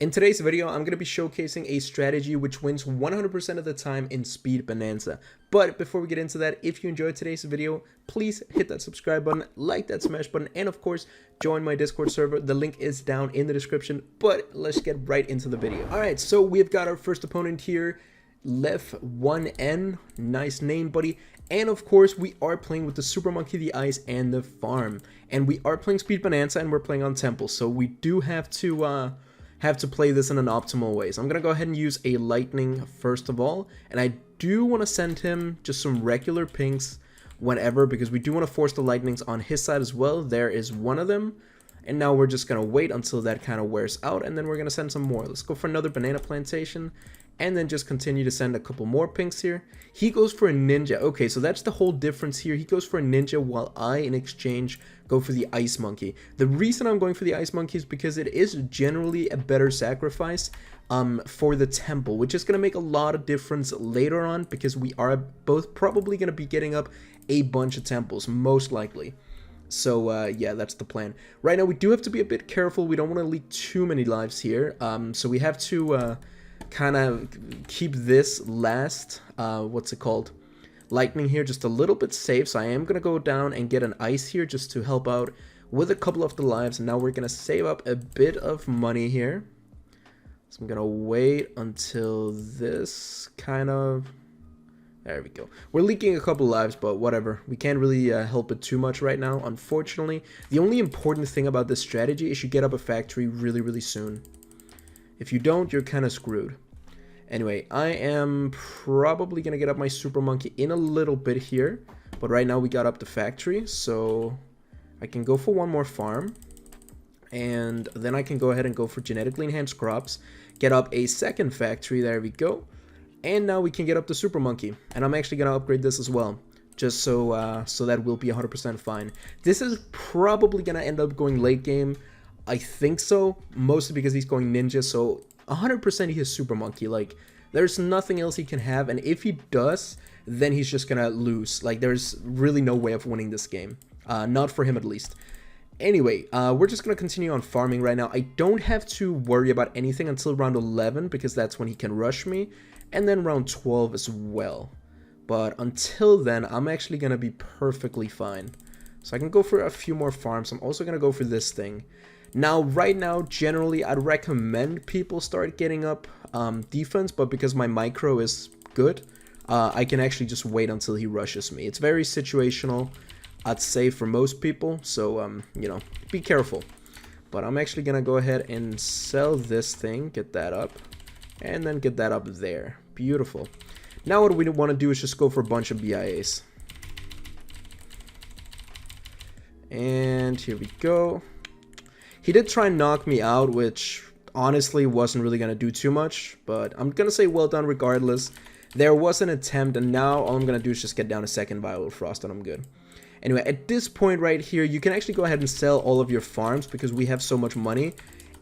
In today's video, I'm going to be showcasing a strategy which wins 100% of the time in Speed Bonanza. But before we get into that, if you enjoyed today's video, please hit that subscribe button, like that smash button, and of course, join my Discord server. The link is down in the description, but let's get right into the video. Alright, so we've got our first opponent here, Lef1N, nice name, buddy. And of course, we are playing with the Super Monkey, the Ice, and the Farm. And we are playing Speed Bonanza, and we're playing on Temple, so we do have to play this in an optimal way. So I'm gonna go ahead and use a lightning first of all, and I do want to send him just some regular pinks whenever, because we do want to force the lightnings on his side as well. There is one of them, and now we're just gonna wait until that kind of wears out, and then we're gonna send some more. Let's go for another banana plantation, and then just continue to send a couple more pinks here. He goes for a ninja. Okay, so that's the whole difference here. He goes for a ninja while I, in exchange, go for the ice monkey. The reason I'm going for the ice monkey is because it is generally a better sacrifice for the temple, which is going to make a lot of difference later on, because we are both probably going to be getting up a bunch of temples, most likely. So yeah, that's the plan. Right now, we do have to be a bit careful. We don't want to leak too many lives here. So we have to kind of keep this last, what's it called, lightning here just a little bit safe. So I am going to go down and get an ice here just to help out with a couple of the lives. And now we're going to save up a bit of money here. So I'm going to wait until this kind of... There we go. We're leaking a couple lives, but whatever. We can't really help it too much right now, unfortunately. The only important thing about this strategy is you get up a factory really, really soon. If you don't, you're kind of screwed. Anyway, I am probably going to get up my Super Monkey in a little bit here. But right now we got up the factory, so I can go for one more farm. And then I can go ahead and go for genetically enhanced crops. Get up a second factory, there we go. And now we can get up the Super Monkey. And I'm actually going to upgrade this as well, just so so that will be 100% fine. This is probably going to end up going late game. I think so, mostly because he's going ninja, so 100% he is Super Monkey. Like, there's nothing else he can have, and if he does, then he's just gonna lose. Like, there's really no way of winning this game. Not for him, at least. Anyway, we're just gonna continue on farming right now. I don't have to worry about anything until round 11, because that's when he can rush me, and then round 12 as well. But until then, I'm actually gonna be perfectly fine. So I can go for a few more farms. I'm also gonna go for this thing. Now, right now, generally, I'd recommend people start getting up defense, but because my micro is good, I can actually just wait until he rushes me. It's very situational, I'd say, for most people, so, you know, be careful. But I'm actually going to go ahead and sell this thing, get that up, and then get that up there. Beautiful. Now what we want to do is just go for a bunch of BIAs. And here we go. He did try and knock me out, which honestly wasn't really going to do too much, but I'm going to say well done regardless. There was an attempt, and now all I'm going to do is just get down a second Viral Frost, and I'm good. Anyway, at this point right here, you can actually go ahead and sell all of your farms because we have so much money,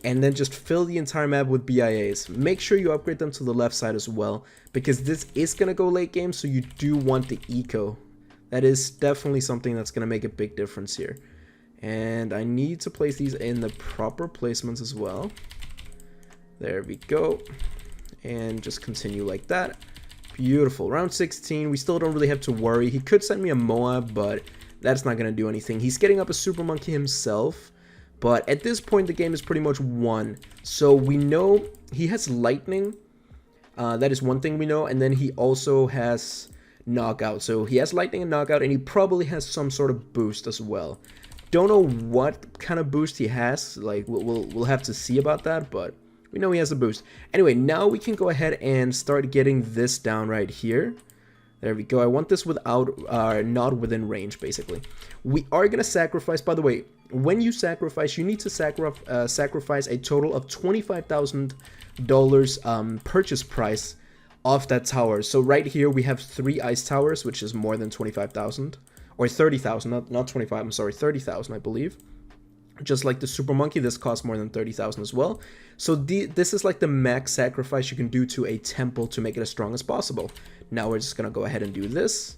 and then just fill the entire map with BIAs. Make sure you upgrade them to the left side as well, because this is going to go late game, so you do want the eco. That is definitely something that's going to make a big difference here. And I need to place these in the proper placements as well. There we go. And just continue like that. Beautiful. Round 16, we still don't really have to worry. He could send me a Moab, but that's not going to do anything. He's getting up a Super Monkey himself. But at this point, the game is pretty much won. So we know he has lightning. That is one thing we know. And then he also has knockout. So he has lightning and knockout, and he probably has some sort of boost as well. Don't know what kind of boost he has. Like, we'll have to see about that, but we know he has a boost. Anyway, now we can go ahead and start getting this down right here. There we go. I want this without, not within range, basically. We are going to sacrifice, by the way, when you sacrifice, you need to sacrifice a total of $25,000 purchase price off that tower. So right here, we have 3 ice towers, which is more than 25,000. Or 30,000, not 25, I'm sorry, 30,000, I believe. Just like the Super Monkey, this costs more than 30,000 as well. So this is like the max sacrifice you can do to a temple to make it as strong as possible. Now we're just going to go ahead and do this.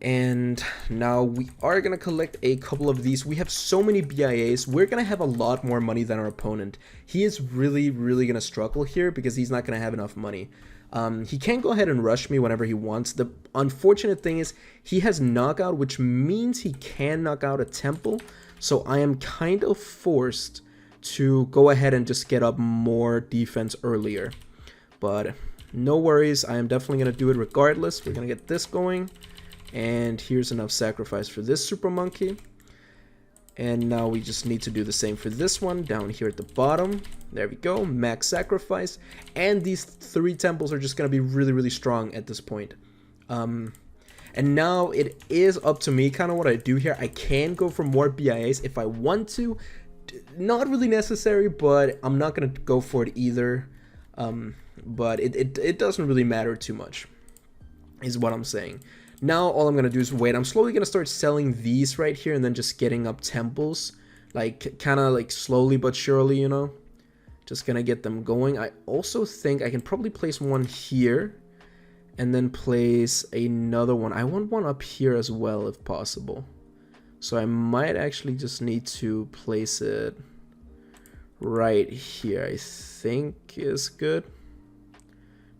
And now we are going to collect a couple of these. We have so many BIAs. We're going to have a lot more money than our opponent. He is really going to struggle here because he's not going to have enough money. He can go ahead and rush me whenever he wants. The unfortunate thing is he has knockout, which means he can knock out a temple. So I am kind of forced to go ahead and just get up more defense earlier. But no worries. I am definitely going to do it regardless. We're going to get this going. And here's enough sacrifice for this super monkey. And now we just need to do the same for this one down here at the bottom. There we go, max sacrifice. And these 3 temples are just going to be really strong at this point. And now it is up to me kind of what I do here. I can go for more BIAs if I want to. Not really necessary, but I'm not going to go for it either. But it doesn't really matter too much, is what I'm saying. Now all I'm going to do is wait. I'm slowly going to start selling these right here and then just getting up temples. Like, kind of like slowly but surely, you know. Just going to get them going. I also think I can probably place one here. And then place another one. I want one up here as well if possible. So I might actually just need to place it right here. I think is good.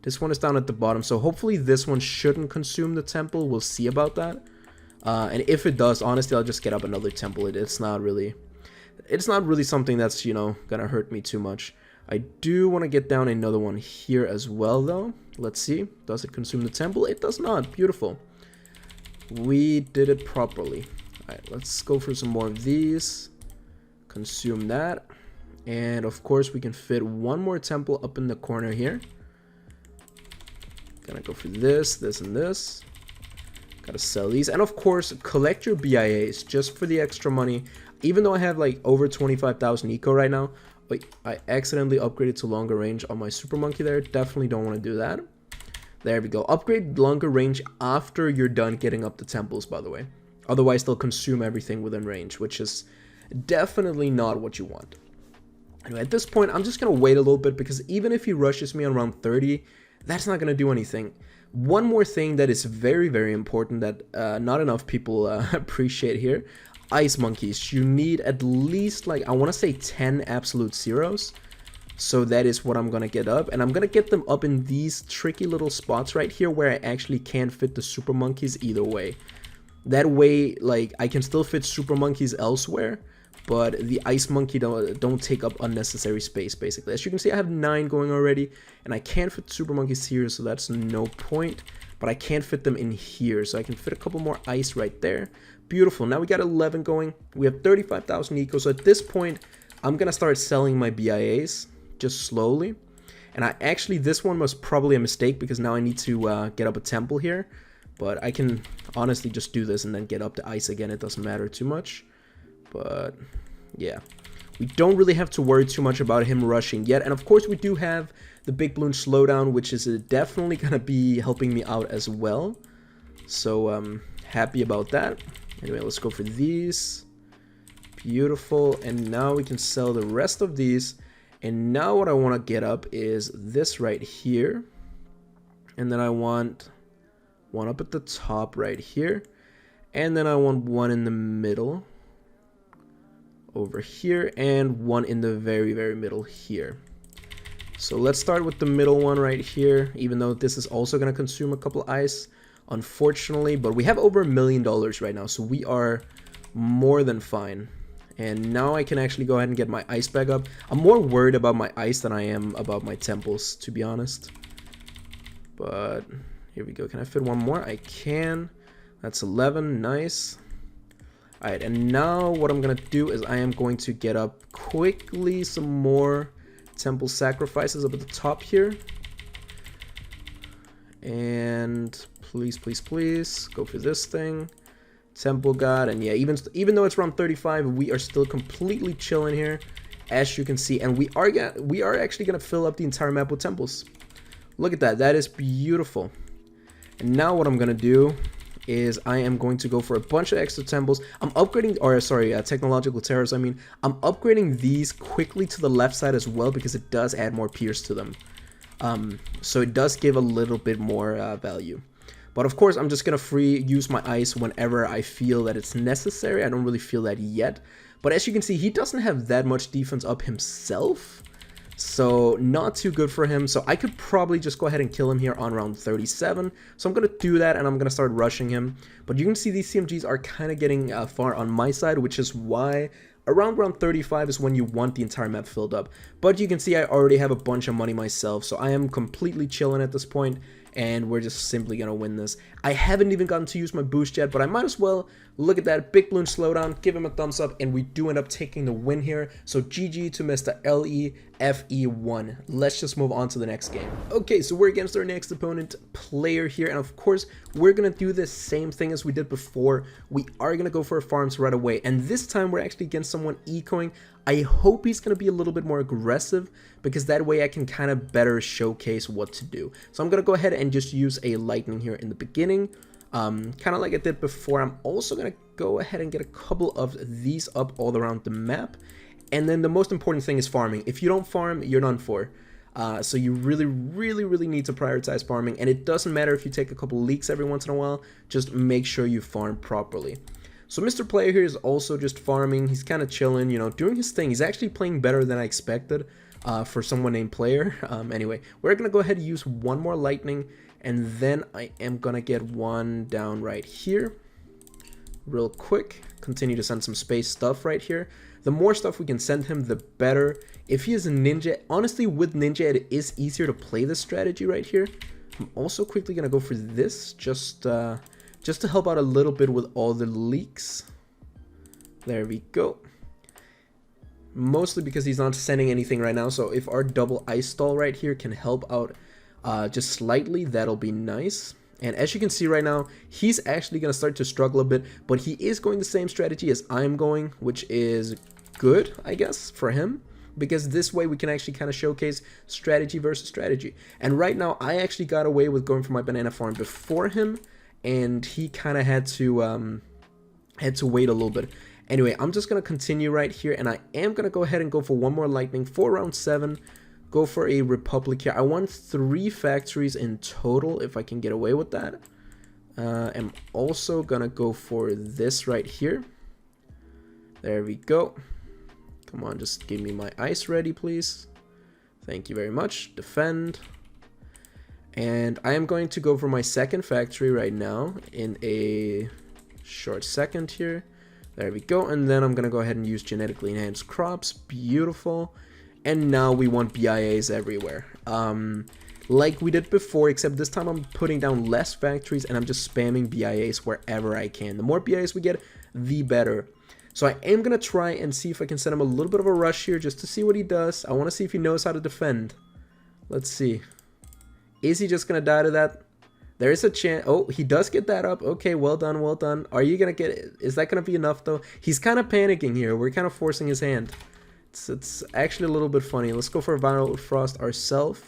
This one is down at the bottom, so hopefully this one shouldn't consume the temple. We'll see about that. And if it does, honestly, I'll just get up another temple. It's not really something that's, you know, gonna hurt me too much. I do want to get down another one here as well, though. Let's see. Does it consume the temple? It does not. Beautiful. We did it properly. Alright, let's go for some more of these. Consume that. And, of course, we can fit one more temple up in the corner here. Gonna go for this, and this. Gotta sell these. And of course, collect your BIAs just for the extra money. Even though I have like over 25,000 eco right now. Wait, I accidentally upgraded to longer range on my super monkey there. Definitely don't want to do that. There we go. Upgrade longer range after you're done getting up the temples, by the way. Otherwise, they'll consume everything within range, which is definitely not what you want. Anyway, at this point, I'm just gonna wait a little bit because even if he rushes me on round 30, that's not going to do anything. One more thing that is very important that not enough people appreciate here. Ice monkeys. You need at least, like, I want to say 10 absolute zeros. So that is what I'm going to get up. And I'm going to get them up in these tricky little spots right here where I actually can fit the super monkeys either way. That way, like, I can still fit super monkeys elsewhere. But the ice monkey don't take up unnecessary space, basically. As you can see, I have 9 going already. And I can't fit super monkeys here, so that's no point. But I can't fit them in here, so I can fit a couple more ice right there. Beautiful. Now we got 11 going. We have 35,000 eco. So at this point, I'm going to start selling my BIAs just slowly. And I actually, this one was probably a mistake because now I need to get up a temple here. But I can honestly just do this and then get up to ice again. It doesn't matter too much. But yeah, we don't really have to worry too much about him rushing yet. And of course we do have the big balloon slowdown, which is definitely gonna be helping me out as well. So happy about that. Anyway, let's go for these. Beautiful. And now we can sell the rest of these. And now what I want to get up is this right here. And then I want one up at the top right here. And then I want one in the middle over here, and one in the very middle here. So let's start with the middle one right here, even though this is also going to consume a couple ice, unfortunately. But we have over $1 million right now, so we are more than fine. And now I can actually go ahead and get my ice back up. I'm more worried about my ice than I am about my temples, to be honest. But here we go. Can I fit one more? I can. That's 11. Nice. Alright, and now what I'm going to do is I am going to get up quickly some more temple sacrifices up at the top here. And please go for this thing. Temple god. And yeah, even though it's round 35, we are still completely chilling here, as you can see. And we are actually going to fill up the entire map with temples. Look at that. That is beautiful. And now what I'm going to do is I am going to go for a bunch of extra temples. I'm upgrading, or sorry, technological terrors, I mean. I'm upgrading these quickly to the left side as well because it does add more pierce to them. So it does give a little bit more value. But of course, I'm just going to use my ice whenever I feel that it's necessary. I don't really feel that yet. But as you can see, he doesn't have that much defense up himself. So not too good for him. So I could probably just go ahead and kill him here on round 37. So I'm going to do that, and I'm going to start rushing him. But you can see these CMGs are kind of getting far on my side, which is why around round 35 is when you want the entire map filled up. But you can see I already have a bunch of money myself, so I am completely chilling at this point, and we're just simply going to win this. I haven't even gotten to use my boost yet, but I might as well. Look at that, Big Bloon slowdown, give him a thumbs up, and we do end up taking the win here. So GG to Mr. LEFE1. Let's just move on to the next game. Okay, so we're against our next opponent player here, and of course, we're going to do the same thing as we did before. We are going to go for farms right away, and this time we're actually against someone ecoing. I hope he's going to be a little bit more aggressive, because that way I can kind of better showcase what to do. So I'm going to go ahead and just use a lightning here in the beginning. Kind of like I did before. I'm also going to go ahead and get a couple of these up all around the map. And then the most important thing is farming. If you don't farm, you're done for. So you really need to prioritize farming. And it doesn't matter if you take a couple leaks every once in a while. Just make sure you farm properly. So Mr. Player here is also just farming. He's kind of chilling, you know, doing his thing. He's actually playing better than I expected for someone named Player. Anyway, we're going to go ahead and use one more lightning. And then I am going to get one down right here. Real quick. Continue to send some space stuff right here. The more stuff we can send him, the better. If he is a ninja, honestly, with ninja, it is easier to play this strategy right here. I'm also quickly going to go for this, just to help out a little bit with all the leaks. There we go. Mostly because he's not sending anything right now, so if our double ice stall right here can help out just slightly, that'll be nice. And as you can see right now, he's actually going to start to struggle a bit, but he is going the same strategy as I'm going, which is good, I guess, for him, because this way we can actually kind of showcase strategy versus strategy. And right now, I actually got away with going for my banana farm before him, and he kind of had to wait a little bit. Anyway, I'm just going to continue right here, and I am going to go ahead and go for one more lightning for round 7. Go for a Republic here. I want 3 factories in total if I can get away with that. I'm also gonna go for this right here. There we go. Come on, just give me my ice ready, please. Thank you very much. Defend. And I am going to go for my second factory right now in a short second here. There we go. And then I'm gonna go ahead and use genetically enhanced crops. Beautiful. And now we want BIAs everywhere, like we did before, except this time I'm putting down less factories and I'm just spamming BIAs wherever I can. The more BIAs we get, the better. So I am going to try and see if I can send him a little bit of a rush here just to see what he does. I want to see if he knows how to defend. Let's see. Is he just going to die to that? There is a chance. Oh, he does get that up. Okay, well done, well done. Are you going to get it? Is that going to be enough, though? He's kind of panicking here. We're kind of forcing his hand. It's actually a little bit funny. Let's go for a Viral Frost ourselves,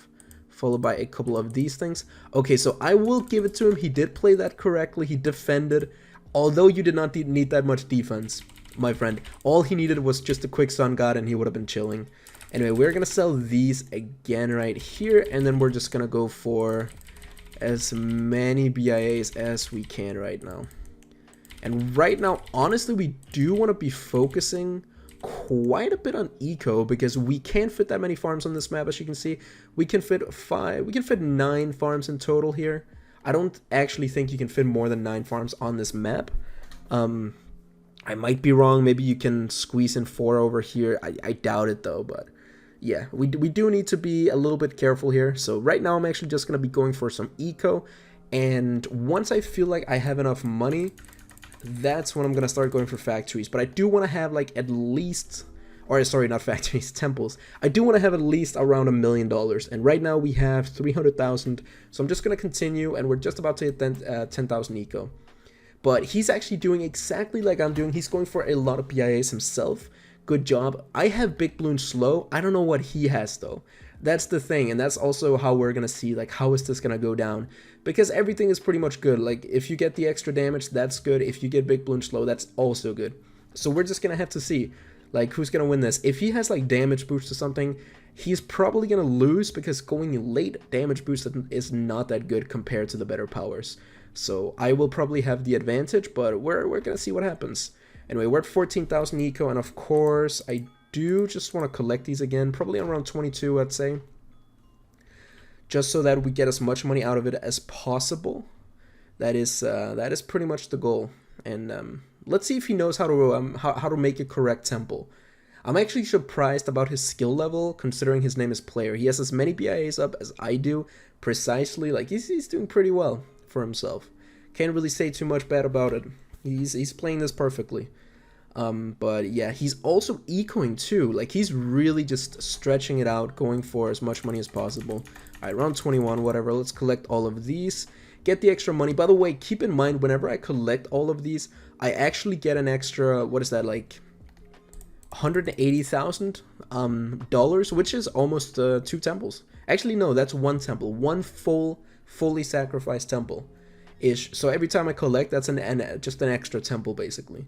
followed by a couple of these things. Okay, so I will give it to him. He did play that correctly. He defended, although you did not need that much defense, my friend. All he needed was just a quick Sun God, and he would have been chilling. Anyway, we're going to sell these again right here, and then we're just going to go for as many BIAs as we can right now. And right now, honestly, we do want to be focusing quite a bit on eco, because we can't fit that many farms on this map. As you can see, we can fit 9 farms in total here. I don't actually think you can fit more than 9 farms on this map. I might be wrong. Maybe you can squeeze in 4 over here. I doubt it though, but yeah, we do need to be a little bit careful here. So right now I'm actually just going to be going for some eco, and once I feel like I have enough money, that's when I'm going to start going for factories. But I do want to have like at least, or sorry, not factories, temples. I do want to have at least around $1 million. And right now we have 300,000. So I'm just going to continue, and we're just about to hit 10,000 eco. But he's actually doing exactly like I'm doing. He's going for a lot of BIAs himself. Good job. I have Big Bloon slow. I don't know what he has though. That's the thing, and that's also how we're going to see, like, how is this going to go down? Because everything is pretty much good. Like, if you get the extra damage, that's good. If you get Big Bloon slow, that's also good. So we're just going to have to see, like, who's going to win this. If he has, like, damage boost or something, he's probably going to lose, because going late damage boost is not that good compared to the better powers. So I will probably have the advantage, but we're gonna see what happens. Anyway, we're at 14,000 eco, and of course I do just want to collect these again, probably around 22, I'd say, just so that we get as much money out of it as possible. That is pretty much the goal. And let's see if he knows how to make a correct temple. I'm actually surprised about his skill level, considering his name is Player. He has as many BIAs up as I do, precisely. Like, he's doing pretty well for himself. Can't really say too much bad about it. He's playing this perfectly. But yeah, he's also ecoing too. Like, he's really just stretching it out, going for as much money as possible. Alright, round 21, whatever. Let's collect all of these. Get the extra money. By the way, keep in mind, whenever I collect all of these, I actually get an extra, what is that, like $180,000 which is almost 2 temples. Actually, no, that's 1 temple. 1 fully sacrificed temple ish. So every time I collect, that's just an extra temple, basically.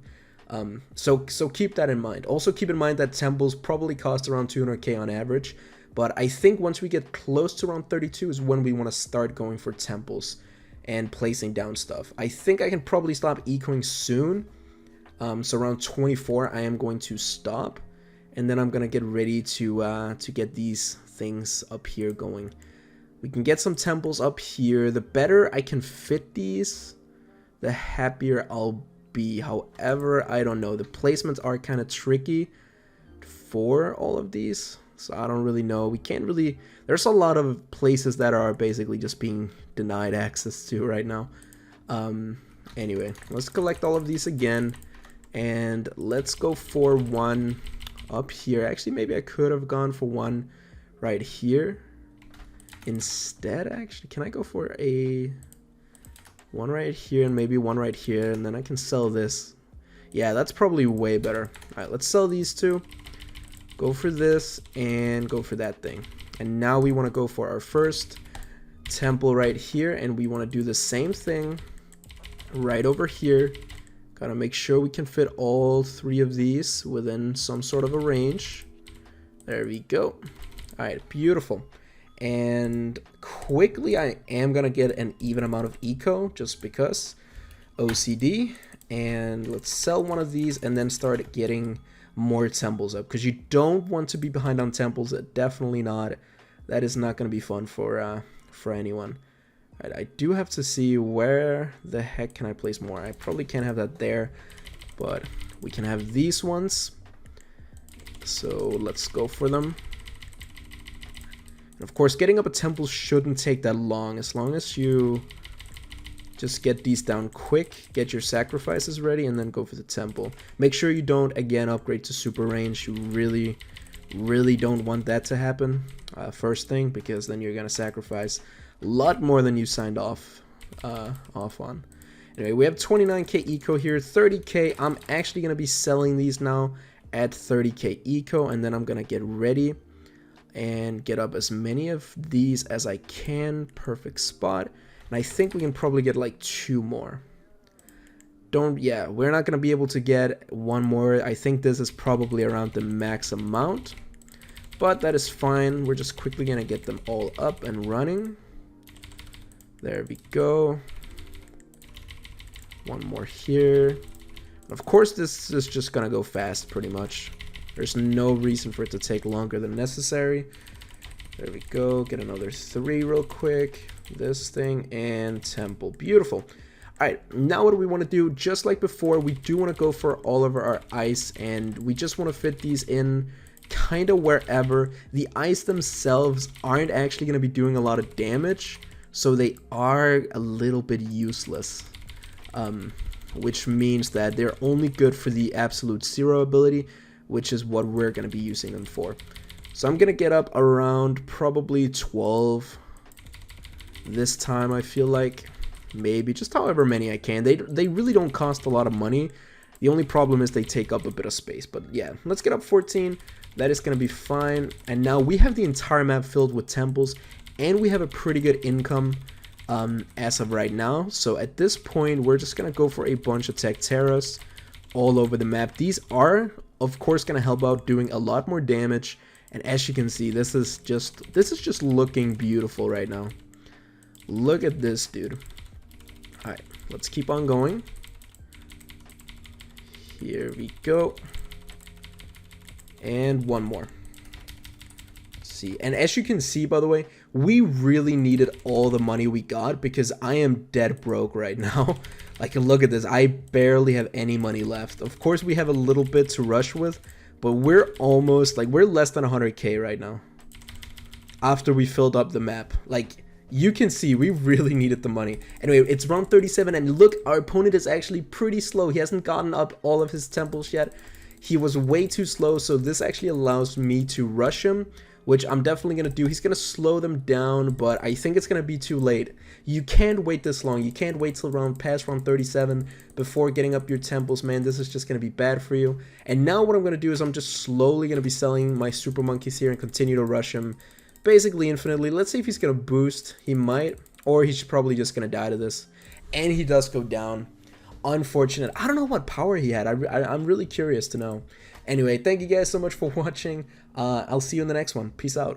So keep that in mind. Also keep in mind that temples probably cost around 200k on average, but I think once we get close to around 32 is when we want to start going for temples and placing down stuff. I think I can probably stop ecoing soon. So around 24 I am going to stop, and then I'm gonna get ready to get these things up here going. We can get some temples up here. The better I can fit these, the happier I'll be. However, I don't know, the placements are kind of tricky for all of these, so I don't really know. We can't really, there's a lot of places that are basically just being denied access to right now. Anyway, let's collect all of these again, and let's go for one up here. Actually, maybe I could have gone for one right here instead. Actually, can I go for a one right here and maybe one right here, and then I can sell this? Yeah, that's probably way better. All right, let's sell these two, go for this, and go for that thing. And now we want to go for our first temple right here, and we want to do the same thing right over here. Gotta make sure we can fit all 3 of these within some sort of a range. There we go. All right, beautiful. And quickly, I am gonna get an even amount of eco just because OCD. And let's sell one of these and then start getting more temples up, because you don't want to be behind on temples. Definitely not. That is not gonna be fun for anyone. All right, I do have to see where the heck can I place more. I probably can't have that there, but we can have these ones. So let's go for them. And of course, getting up a temple shouldn't take that long, as long as you just get these down quick, get your sacrifices ready, and then go for the temple. Make sure you don't, again, upgrade to super range. You really don't want that to happen first thing, because then you're gonna sacrifice a lot more than you signed off on. Anyway, we have 29k eco here, 30k. I'm actually gonna be selling these now at 30k eco, and then I'm gonna get ready and get up as many of these as I can. Perfect spot. And I think we can probably get like 2 more. Yeah, we're not gonna be able to get 1 more. I think this is probably around the max amount, but that is fine. We're just quickly gonna get them all up and running. There we go. 1 more here. Of course, this is just gonna go fast pretty much. There's no reason for it to take longer than necessary. There we go. Get another 3 real quick. This thing and temple. Beautiful. Alright, now what do we want to do? Just like before, we do want to go for all of our ice, and we just want to fit these in kind of wherever. The ice themselves aren't actually going to be doing a lot of damage, so they are a little bit useless, which means that they're only good for the absolute zero ability, which is what we're going to be using them for. So I'm going to get up around probably 12 this time, I feel like. Maybe just however many I can. They really don't cost a lot of money. The only problem is they take up a bit of space. But yeah, let's get up 14. That is going to be fine. And now we have the entire map filled with temples, and we have a pretty good income as of right now. So at this point, we're just going to go for a bunch of tech terras all over the map. These are, of course, going to help out doing a lot more damage. And as you can see, this is just looking beautiful right now. Look at this, dude. Alright, let's keep on going. Here we go. And one more. Let's see. And as you can see, by the way, we really needed all the money we got because I am dead broke right now. Like, look at this. I barely have any money left. Of course, we have a little bit to rush with, but we're almost, like, we're less than 100k right now. After we filled up the map. Like, you can see we really needed the money. Anyway, it's round 37, and look, our opponent is actually pretty slow. He hasn't gotten up all of his temples yet. He was way too slow, so this actually allows me to rush him, which I'm definitely going to do. He's going to slow them down, but I think it's going to be too late. You can't wait this long. You can't wait till past round 37 before getting up your temples, man. This is just going to be bad for you. And now what I'm going to do is I'm just slowly going to be selling my super monkeys here and continue to rush him basically infinitely. Let's see if he's going to boost. He might, or he's probably just going to die to this. And he does go down. Unfortunate. I don't know what power he had. I'm really curious to know. Anyway, thank you guys so much for watching. I'll see you in the next one. Peace out.